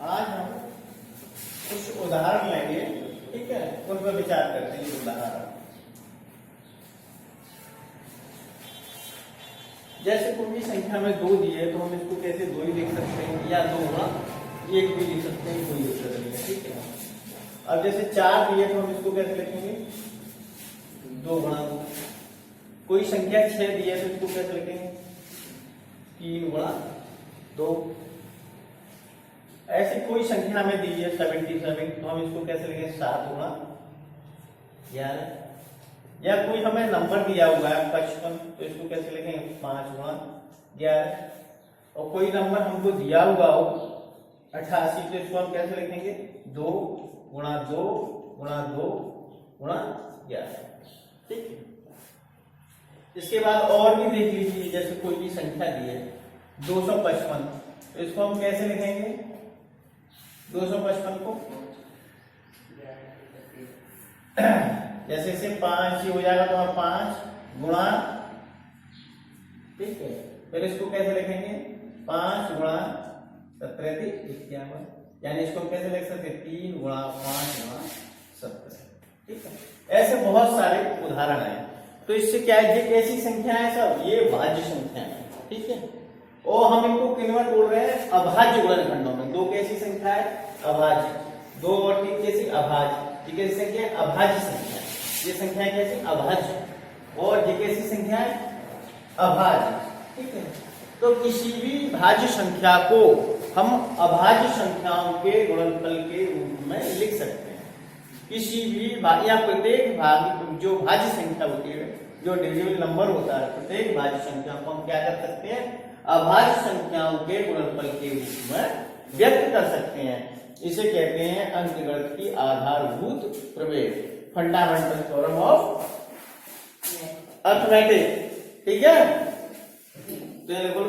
आज हम कुछ उदाहरण लेंगे, ठीक है, उन पर विचार करते हैं। उदाहरण जैसे कोई भी संख्या में 2 दी है तो हम इसको कैसे 2 ही लिख सकते हैं, या 2 गुणा 1 भी लिख सकते हैं, कोई उत्तर नहीं है, ठीक है। अब जैसे 4 दी है तो हम इसको कैसे लिखेंगे, 2 गुणा 2। कोई संख्या 6 दी है तो इसको कैसे लिखेंगे, 3 गुणा 2। ऐसी कोई संख्या हमें दी है 77 तो हम इसको कैसे लिखेंगे, 7 गुणा 11। या कोई हमें नंबर दिया हुआ है 55 तो इसको कैसे लिखेंगे, 5 गुणा 11। और कोई नंबर हमको दिया हुआ हो 88 तो इसको हम कैसे लिखेंगे, 2 गुणा 2 गुणा 2 गुणा 11, ठीक है। इसके बाद और भी देख लीजिए, जैसे कोई भी संख्या दी है 255 तो इसको हम कैसे लिखेंगे, 255 को जैसे से 5 ही हो जाएगा तो हम 5 गुणा, ठीक है। फिर इसको कैसे लिखेंगे, 5 गुणा 17 51, यानी इसको कैसे लिख सकते हैं, 3 गुणा 5 गुणा 17, ठीक है। ऐसे बहुत सारे उदाहरण हैं। तो इससे क्या है, ये कैसी संख्या है सब, ये भाज्य संख्या है, ठीक है। और हम इनको किन में तोड़ रहे हैं, अभाज्य गुणनखंडों में। 2 कैसी संख्या है, अभाज्य। 2 और 3 कैसी, अभाज्य। ये कैसी संख्या है, अभाज्य संख्या। ये संख्या कैसी, अभाज्य। और ये कैसी संख्या है, अभाज्य, ठीक है। तो किसी भी भाज्य संख्या को हम अभाज्य संख्याओं के गुणनफल के रूप में लिख सकते हैं। किसी भी या प्रत्येक भाग जो भाज्य संख्या होती है, जो डिविजिबल नंबर होता है, प्रत्येक भाज्य संख्या को हम क्या कर सकते हैं, अभाज्य संख्याओं के गुणनफल के रूप में व्यक्त कर सकते हैं। इसे कहते हैं अंकगणित की आधारभूत प्रमेय, फंडामेंटल थ्योरम ऑफ अर्थमेटिक, ठीक है। तो देखो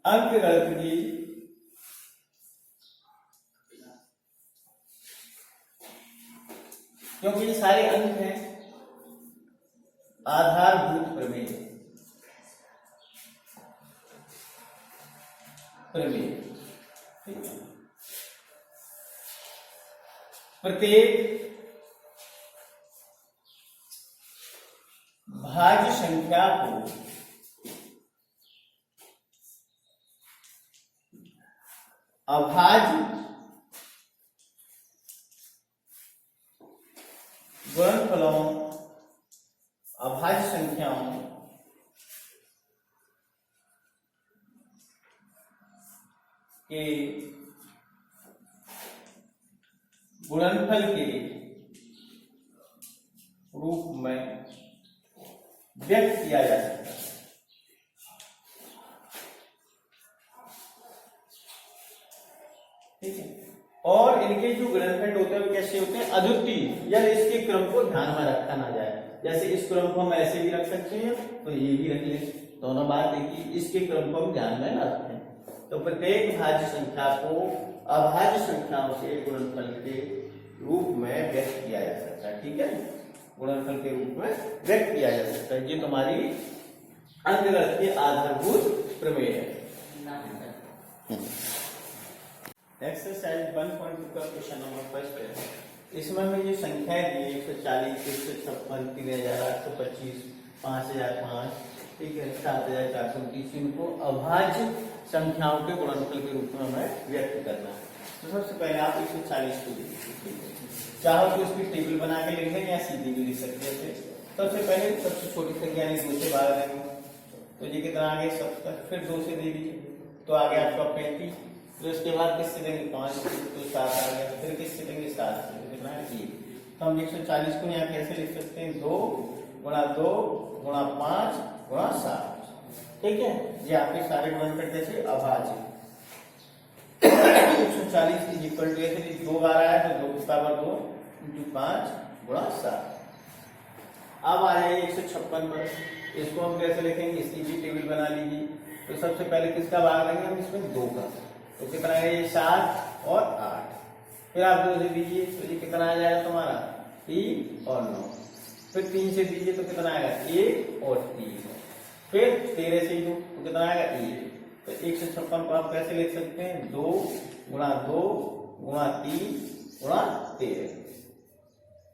अंकगणित की क्योंकि ये सारे अंक हैं, आधारभूत प्रमेय, प्रत्येक भाज्य संख्या को अभाज्य गुणनफलों, अभाज्य संख्याओं के गुणनफल के रूप में व्यक्त किया जा सकता है, ठीक है। और इनके जो गुणनखंड होते हैं वो कैसे होते हैं, अद्वितीय, या इसके क्रम को ध्यान में रखा ना जाए। जैसे इस क्रम को हम ऐसे भी रख सकते हैं तो ये भी रख लें, दोनों बात देखिए, इसके क्रम को हम ध्यान में न रखें। तो प्रत्येक भाज्य संख्या को अभाज्य संख्याओं से गुणनफल के रूप में व्यक्त किया जा सकता है, ठीक है। गुणनफल के रूप में व्यक्त किया जा सकता है। ये तुम्हारी अंकगणित की आधारभूत प्रमेय है। एक्सरसाइज 1.2 का क्वेश्चन नंबर फर्स्ट है। इसमें हमें ये संख्याएं दी 140, 156, 3825, 5005, ठीक है, 7429, इनको अभाज्य संख्याओं के गुणनफल के रूप में हमें व्यक्त करना है। तो सबसे पहले आप 140 को लिखिए, चाहो तो इसकी टेबल बना के लिख दें या सीधी भी लिख सकते हैं। सबसे पहले सबसे छोटी संख्या 2 से 12 देंगे तो ये कितना आ गया 70, फिर 2 से दे दीजिए तो आ गया आपका 35, तो इसके बाद किससे देंगे 5 तो 7 आ गया, फिर किससे देंगे 7 से, तो कितना है 1। तो हम 140 को यहाँ कैसे लिख सकते हैं, 2 गुणा 2 गुणा 5 गुणा 7, ठीक है। ये आपके सारे गुणनखंड जैसे अभाज्य 140 इज इक्वल टू, ऐसे 2 बार आया तो 2 की पावर 2 इंटू 5 गुणा 7। अब आ जाइए 156 पर, इसको हम कैसे लिखेंगे, इसकी भी टेबल बना लीजिए। तो सबसे पहले किसका भाग लेंगे हम, इसमें 2 का, तो कितना है ये 7 और 8, फिर आप 2 से दीजिए तो ये कितना आ जाएगा तुम्हारा 3 और 9, फिर 3 से दीजिए तो कितना आएगा 1 और 3, फिर 13 से 2 तो कितना आएगा 1, तो 156 को आप कैसे लिख सकते हैं? 2 गुणा 2 गुणा 3 गुणा 13।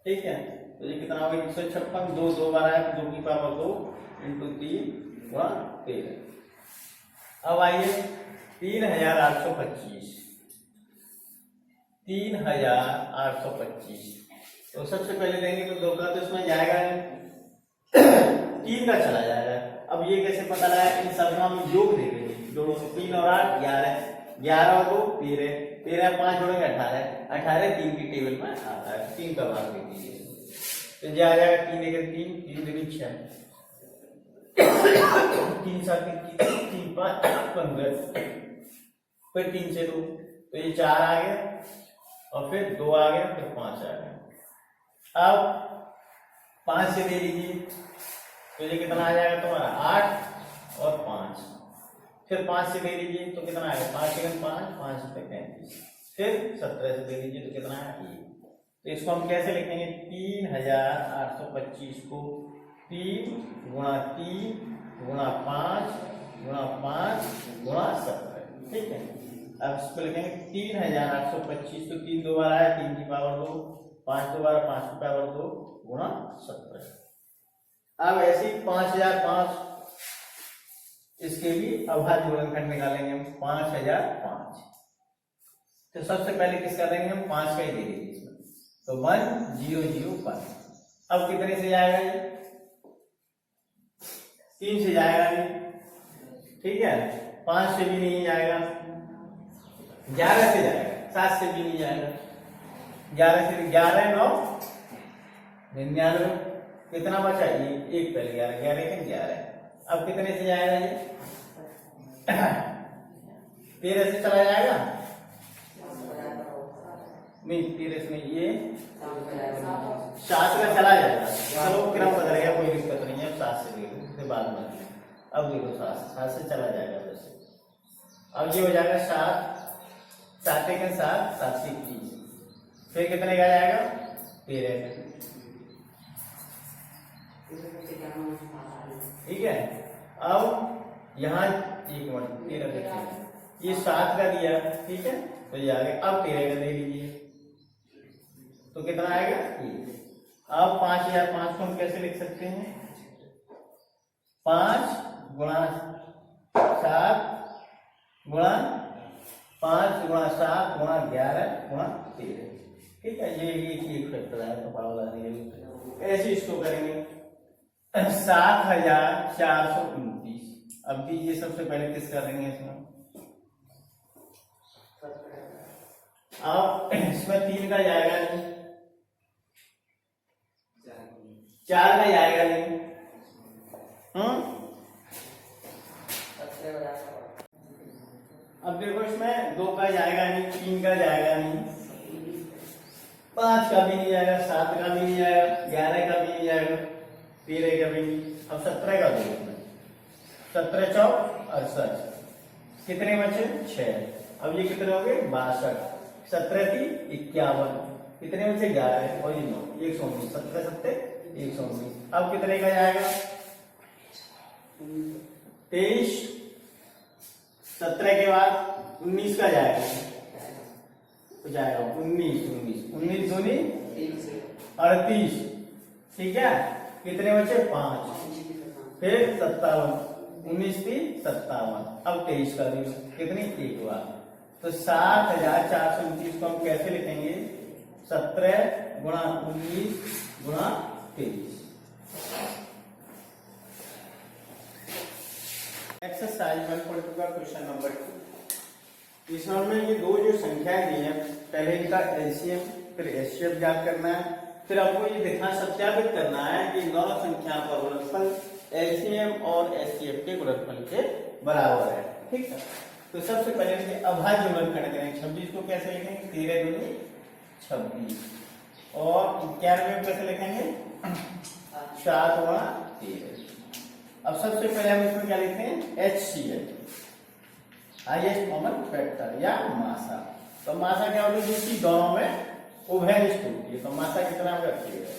ठीक है, तो ये कितना होगा? 156, 2 2 बार आया, 2 की पावर 2 इंटू 3 गुणा 13। अब आइए 3825, 3825। तो सबसे पहले देंगे तो 2 का तो इसमें जाएगा 3 का चला जाएगा। अब ये कैसे पता लगा? इन सब का हम योग देखेंगे, जोड़ो 3 और 8 11, 11 और 2 13, 13 5 जोड़ेंगे 18, 18 3 की टेबल में आता है। 3 का भाग दे दीजिए तो ये आ जाएगा 3 एक 3, 3 2 6, 3 7 3 5 15, फिर 3 से 2 तो ये 4 आ गया, और फिर 2 आ गया, फिर 5 आ गया। अब 5 से दे लीजिए तो ये कितना आ जाएगा तुम्हारा? 8 और 5, फिर 5 से दे लीजिए तो कितना आएगा? 5 सेकंड 5, 5 से 35, फिर 17 से दे लीजिए तो कितना है? 1। तो इसको हम कैसे लिखेंगे? 3825 को 3 गुणा 3 गुणा 5 गुणा 5 गुणा 17। ठीक है, अब इसको लिखेंगे 3825 तो 3 2 बार आया, 3 की पावर 2, 5 2 बार 5 की पावर 2 गुणा 17। अब ऐसे ही 5005, इसके भी अभाज्य गुणनखंड निकालेंगे हम। 5005 तो सबसे पहले किसका देंगे हम? 5 का ही दे देंगे इसमें, तो 1005। अब कितने से जाएगा ये? 3 से जाएगा नहीं, ठीक है, 5 से भी नहीं जाएगा, 11 से जाएगा, 7 से भी नहीं जाएगा, 11 से 11 9 99, कितना बचा? एक पहले 11, 11 के 11। अब कितने से जाएगा ये? 13 से चला जाएगा? नहीं, 13 से नहीं, ये 7 का चला जाएगा। चलो क्रम बदलेगा, कोई दिक्कत नहीं है। 7 से देखो, फिर बाद में अब देखो 7 से चला जाएगा वैसे। अब ये हो जाएगा 7 7 के 7 7 से 21, फिर कितने का जाएगा? 13। ठीक है, अब यहाँ 1 मिनट 13 देखिए, ये 7 का दिया, ठीक है, तो ये आ गया। अब 13 का दे लीजिए तो कितना आएगा? 1। अब 5005 को हम कैसे लिख सकते हैं? 5 गुणा 7 गुणा 5 गुणा 7 गुणा 11 गुणा 13। ठीक है, ये एक फैक्टर है तो पावर लाने के लिए ऐसे इसको करेंगे। 7429। अब दीजिए सबसे पहले किस करेंगे इसमें? अब इसमें 3 का जाएगा नहीं, 4 का जाएगा नहीं, अब देखो इसमें 2 का जाएगा नहीं, 3 का जाएगा नहीं, 5 का भी नहीं जाएगा, 7 का भी नहीं जाएगा, 11 का भी नहीं जाएगा, 13 का भी नहीं। अब 17 का दो, 17 4 68, कितने बचे? 6। अब ये कितने हो गए? 62, 17 3 51, कितने बचे? 11 और ये 9, 119, 17 7 119। अब कितने का जाएगा? 23, 17 के बाद 19 का जाएगा, तो जाएगा 19 19 दूनी 38। ठीक है, कितने बचे? 5, फिर 57, 19 3 57। अब 23 का दिन कितनी? 1 बार, तो 7429 को हम कैसे लिखेंगे? 17 गुणा 19 गुणा 23। एक्सरसाइज 1.2 का क्वेश्चन नंबर 2। इसमें में ये दो जो संख्याएं दी हैं, पहले इनका एलसीएम फिर एचसीएफ ज्ञात करना है, फिर आपको ये देखना सत्यापित करना है कि दोनों संख्याओं का गुणनफल एलसीएम और एचसीएफ के गुणनफल के बराबर है। ठीक है, तो सबसे पहले अभाज्य गुणनखंड करेंगे। 26 को कैसे लिखेंगे? 13 दूनी 26, और 91 को कैसे लिखेंगे? 7 गुणा 13। अब सबसे पहले हम इसमें क्या लिखते हैं? HCF, हाईएस्ट कॉमन फैक्टर या मासा। तो मासा क्या होती है? दूसरी दोनों में उभयनिष्ठ होती है, तो मासा कितना हम रखिएगा?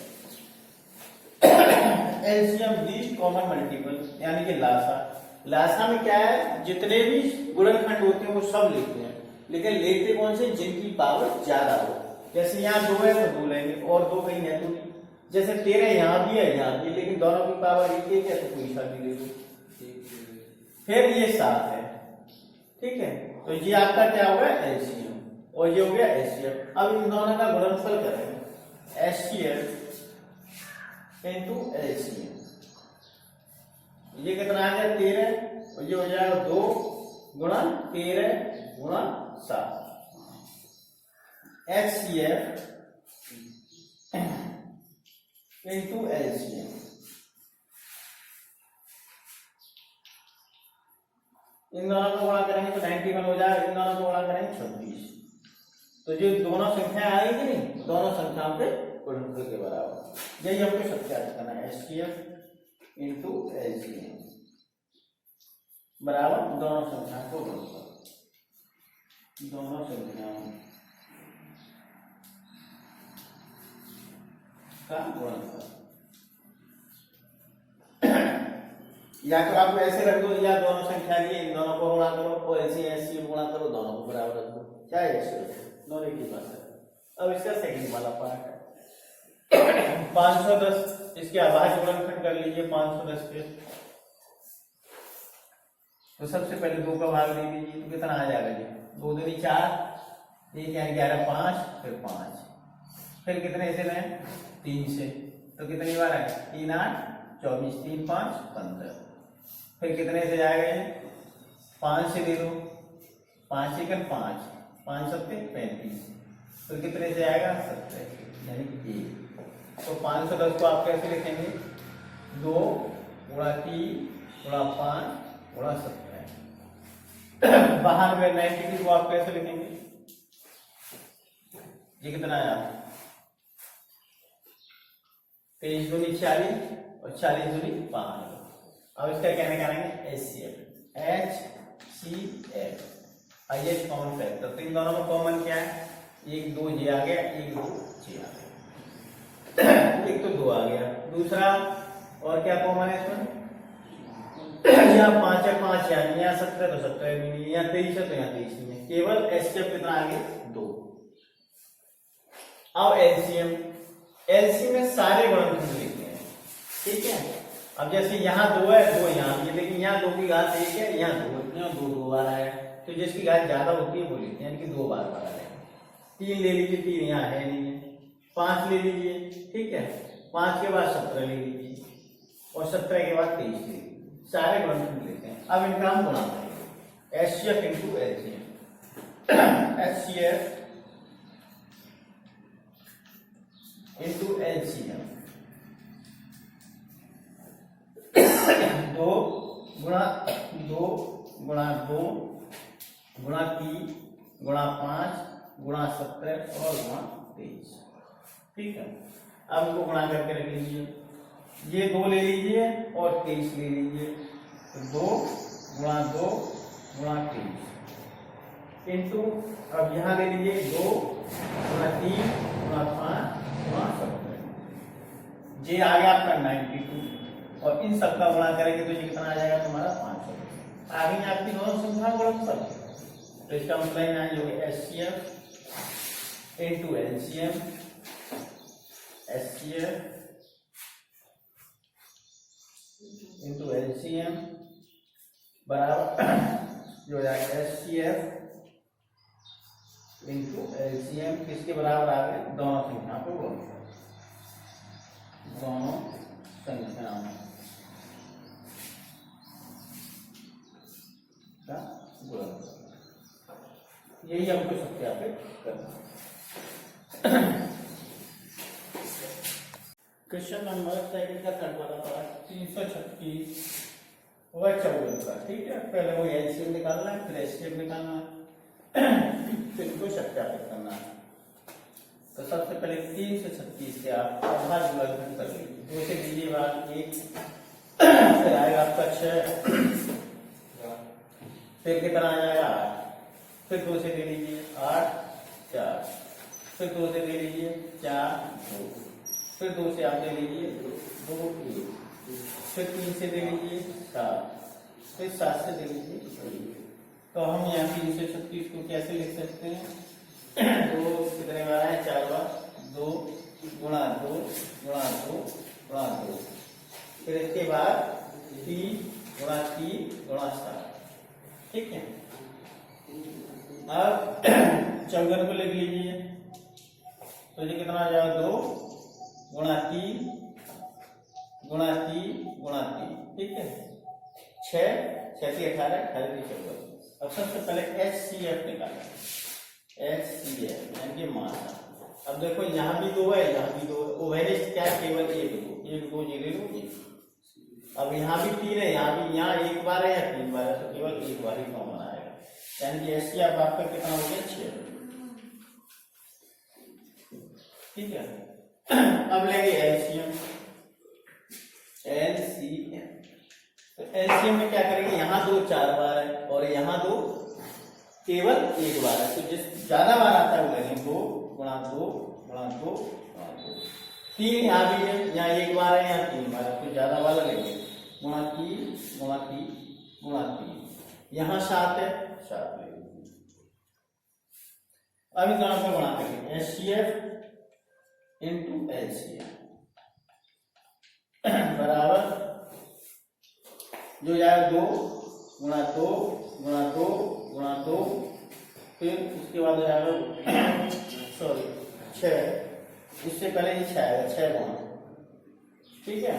एलसीएम लीस्ट कॉमन मल्टीपल यानी कि लासा, लासा में क्या है, जितने भी गुणनखंड होते हैं वो सब लेते हैं, लेकिन लेते कौन से, जिनकी पावर ज्यादा हो। जैसे यहाँ 2 है तो 2 लेंगे, और 2 कहीं है तो नहीं। जैसे 13 यहाँ भी है यहाँ भी, लेकिन दोनों की पावर एक एक है तो कोई सा भी ले लो। फिर ये 7 है, ठीक है, तो ये आपका क्या होगा, एलसीएम, और ये हो गया एचसीएफ। अब इन दोनों का गुणनफल करेंगे, एचसीएफ इंटू एलसीएम। ये कितना आ गया, 13, और ये हो जाएगा 2 गुणा 13 गुणा 7। एचसीएफ इंटू एलसीएम, इन दोनों को गुणा करेंगे तो 91 हो जाएगा, इन दोनों को गुणा करेंगे 26। तो जो दोनों संख्याएं आएगी नहीं, दोनों संख्याओं के गुणनफल के बराबर। यही हमको सत्यापित करना है, एचसीएफ इंटू एलसीएम बराबर दोनों संख्याओं को गुणनफल, दोनों संख्याओं का गुणनफल। या तो आप ऐसे रख दो, या दोनों संख्या लिए इन दोनों को गुणा करो, और ऐसे ऐसे गुणा करो, दोनों को बराबर रख दो, क्या ऐसे दोनों की बात है। अब इसका सेकंड वाला पार्ट है 510, इसके अभाज्य गुणनखंड कर लीजिए 510 के। तो सबसे पहले 2 का भाग दे दीजिए, तो कितना आ जाएगा, ये 2 दूनी 4, ये क्या 11 5, फिर 5, फिर कितने से लें 3 से, तो कितनी बार आएगा 3 8 24, 3 5 15, फिर कितने से जाएगा ये 5 से ले लो, 5 एकल 5, 5 सत्ते 35, फिर कितने से आएगा 70, यानी कि 1। तो 510 को आप कैसे लिखेंगे, 2 गुणा 3 गुणा 5 गुणा 70। बाहर में 92 को आप कैसे लिखेंगे, ये कितना आया 23 दूनी 40 और 40 दूनी 5। अब इसका कहने का है HCF, HCF highest common factor. तो इन दोनों में कॉमन क्या है, 1 2 जी आ गया, 1 2 जी आ गया, एक तो 2 आ गया। दूसरा और क्या कॉमन है इसमें, यहाँ 5 है 5, यहाँ 17 तो 17 भी नहीं, यहाँ 23 है तो यहाँ 23 नहीं है, केवल एचसीएफ कितना आ गया 2। अब एलसीएम, एलसीएम में सारे गुणनखंड लेते हैं, ठीक है। अब जैसे यहाँ 2 है 2 यहाँ भी, लेकिन यहाँ 2 की घात 1 है, यहाँ 2 बार आया, तो जिसकी घात ज्यादा होती है वो लेते हैं, यानी कि 2 बार आ जाएगा। 3 ले लीजिए, 3 यहाँ है नहीं है, 5 ले लीजिए, ठीक है, 5 के बाद 17 ले लीजिए, और 17 के बाद 23 ले लीजिए, सारे गुणनखंड लेते हैं। अब इनका हम गुणा करेंगे, HCF into LCM, HCF into LCM, 2 गुणा 2 गुणा 2 गुणा 3 गुणा 5 गुणा 17 और गुणा 23, ठीक है। अब इनको गुणा करके रख लीजिए, ये 2 ले लीजिए और 23 ले लीजिए, तो 2 गुणा 2 गुणा 23 इंटू, अब यहाँ ले लीजिए 2 गुणा 3 गुणा 5 गुणा 17, ये आ गया आपका 92, और इन सबका गुणा करेंगे तो ये कितना आ जाएगा तुम्हारा 500। आगे आपकी दोनों संख्या गुणनफल, तो इसका मतलब यहाँ जो HCF into LCM, HCF into LCM बराबर जो हो जाएगा एचसीएफ इंटू एलसीएम, किसके बराबर आ गए, दोनों संख्याओं को गुणनफल, दोनों संख्याओं का गुणनफल। यही हमको सत्यापित करना है। क्वेश्चन नंबर सेकंड का थर्ड वाला पड़ा 336 व 54 का, ठीक है। पहले वो एलसीएम निकालना है, फिर एचसीएफ निकालना है, फिर इनको सत्यापित करना है। तो सबसे पहले 3 से 36 के आप अभाज्य गुणनखंड कर लीजिए, 2 से लीजिए बात 1, फिर आएगा आपका 6, फिर कितना आ जाएगा 8, फिर 2 से ले लीजिए 8 4, फिर 2 से ले लीजिए 4 2, फिर 2 से आप ले लीजिए 2 1, फिर 3 से ले लीजिए 7, तो इस 7 से दे लीजिए। तो हम यहाँ 336 को कैसे लिख सकते हैं? तो कितने बार है? 4 बार, 2 गुणा 2 गुणा 2 गुणा 2, फिर इसके बाद 3 गुणा 3 गुणा 7। ठीक है। अब चौगन को लिख लीजिए। तो ये कितना आ जाएगा? 2 गुणा 3 गुणा 3 गुणा 3। ठीक है। 6 6 से 18 18 की 14। अब सबसे पहले HCF निकालें। HCF यानी कि मात्रा। अब देखो यहाँ भी 2 है, यहाँ भी 2 है। ओवरेज क्या? केवल 1 2 0 2 1। अब यहाँ भी 3 है, यहाँ भी, यहाँ 1 बार है या 3 बार है, तो केवल 1 बार ही कॉमन आएगा। यानी कि HCF आपका कितना हो गया? 6। ठीक है। अब लेंगे LCM। तो LCM में क्या करेंगे? यहाँ 2 4 बार है और यहाँ 2 केवल 1 बार है। तो जिस ज्यादा बार आता है वो लेंगे। 2 गुणा 2 गुणा 2 गुणा 2। 3 यहाँ भी है, यहाँ 1 बार है, यहाँ 3 बार है, तो ज्यादा वाला लेंगे। गुणा 3 गुणा 3 गुणा 3। यहाँ 7 है, 7 लेंगे। अब इस दोनों को गुणा करेंगे। HCF इंटू LCM बराबर जो जाएगा 2 गुणा 2 गुणा 2 गुणा 2, फिर उसके बाद जाएगा सॉरी 6। इससे पहले ये 6 आएगा, 6 गुणा। ठीक है।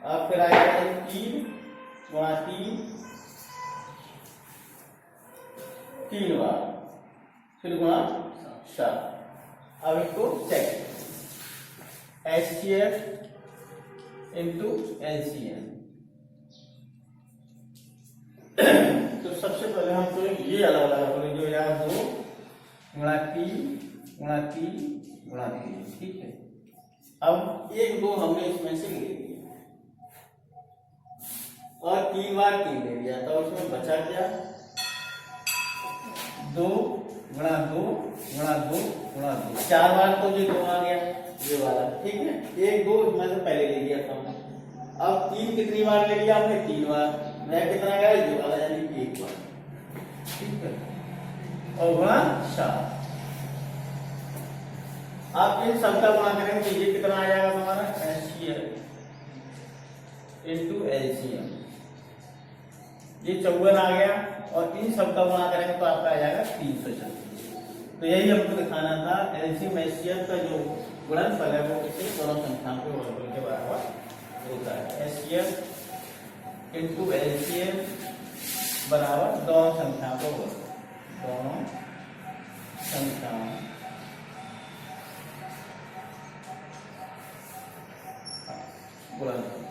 अब फिर आएगा 3 गुणा 3 3 बार, फिर गुणा 7। अब इसको चेक HCF इंटू LCM। तो सबसे पहले हम तो ये अलग अलग करेंगे। जो यार 2 गुणा 3 गुणा 3 गुणा 3। ठीक है। अब 1 2 हमने इसमें से ले लिया और 3 बार 3 ले लिया, तो उसमें बचा क्या? 2 गुणा 2 गुणा 2 गुणा 2। 4 बार तो ये 2 आ गया, ये वाला। ठीक है। 1 2 इसमें से पहले ले लिया था हमने। अब 3 कितनी बार ले लिया आपने? 3 बार। मैं कितना गया? ये वाला, यानी 1 बार। ठीक है। और गुणा 7। आप इन सबका गुणा करेंगे तो ये कितना आ जाएगा तुम्हारा? HCF into LCM। ये 54 आ गया और इन सबका गुणा करेंगे तो आपका आ जाएगा 336। तो यही हमको दिखाना था। LCM HCF का जो गुणनफल है वो इसे दोनों संख्याओं के वर्गफल के बराबर होता है। HCF इंटू LCM बराबर दोनों संख्याओं का वर्ग, दोनों संख्याओं गुणनफल।